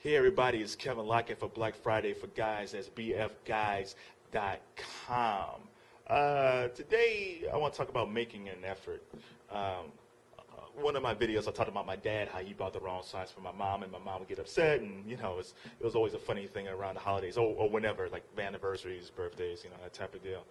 Hey everybody, it's Kevin Lockett for Black Friday for Guys. That's bfguys.com. Today I want to talk about making an effort. One of my videos I talked about my dad, how he bought the wrong size for my mom, and my mom would get upset, and it was always a funny thing around the holidays, or whenever, like anniversaries, birthdays, that type of deal.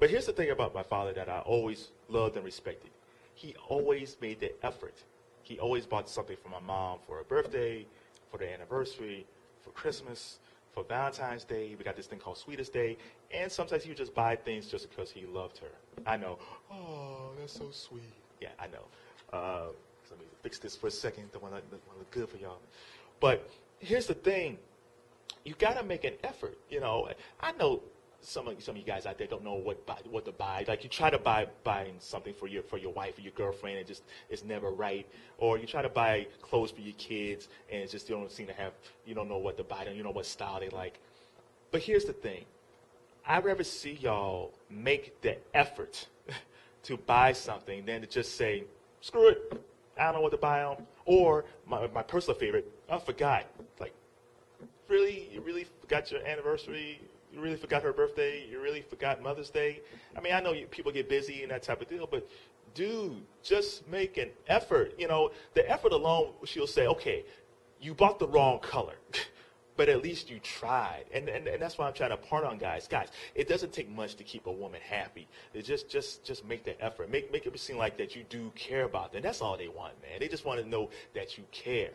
But here's the thing about my father that I always loved and respected. He always made the effort. He always bought something for my mom for her birthday, for the anniversary, for Christmas, for Valentine's Day. We got this thing called Sweetest Day. And sometimes he would just buy things just because he loved her. I know. Oh, that's so sweet. Yeah, I know. So let me fix this for a second. Don't want to look good for y'all. But here's the thing. You got to make an effort. I know some of you guys out there don't know what to buy. Like you try to buying something for your wife or your girlfriend, and it's never right. Or you try to buy clothes for your kids, and it's just you don't know what to buy them. You know what style they like. But here's the thing. I'd rather see y'all make the effort to buy something than to just say, screw it, I don't know what to buy them. Or my personal favorite, I forgot. Like, really? You really forgot your anniversary? You really forgot her birthday? You really forgot Mother's Day? I mean, I know people get busy and that type of deal, but dude, just make an effort. The effort alone, she'll say, okay, you bought the wrong color, but at least you tried. And that's why I'm trying to part on guys. Guys, it doesn't take much to keep a woman happy. It just make the effort. Make it seem like that you do care about them. That's all they want, man. They just want to know that you care.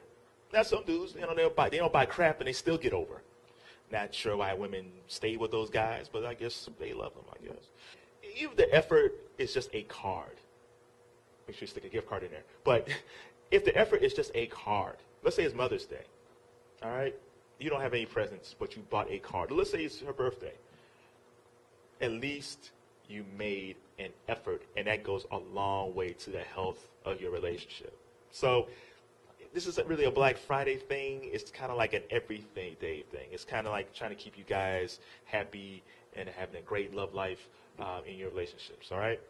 Now, some dudes, they don't buy crap and they still get over. Not sure why women stay with those guys, but I guess they love them, I guess. If the effort is just a card, make sure you stick a gift card in there. But if the effort is just a card, let's say it's Mother's Day, all right? You don't have any presents, but you bought a card. Let's say it's her birthday. At least you made an effort, and that goes a long way to the health of your relationship. So this isn't really a Black Friday thing. It's kind of like an everyday day thing. It's kind of like trying to keep you guys happy and having a great love life in your relationships, all right?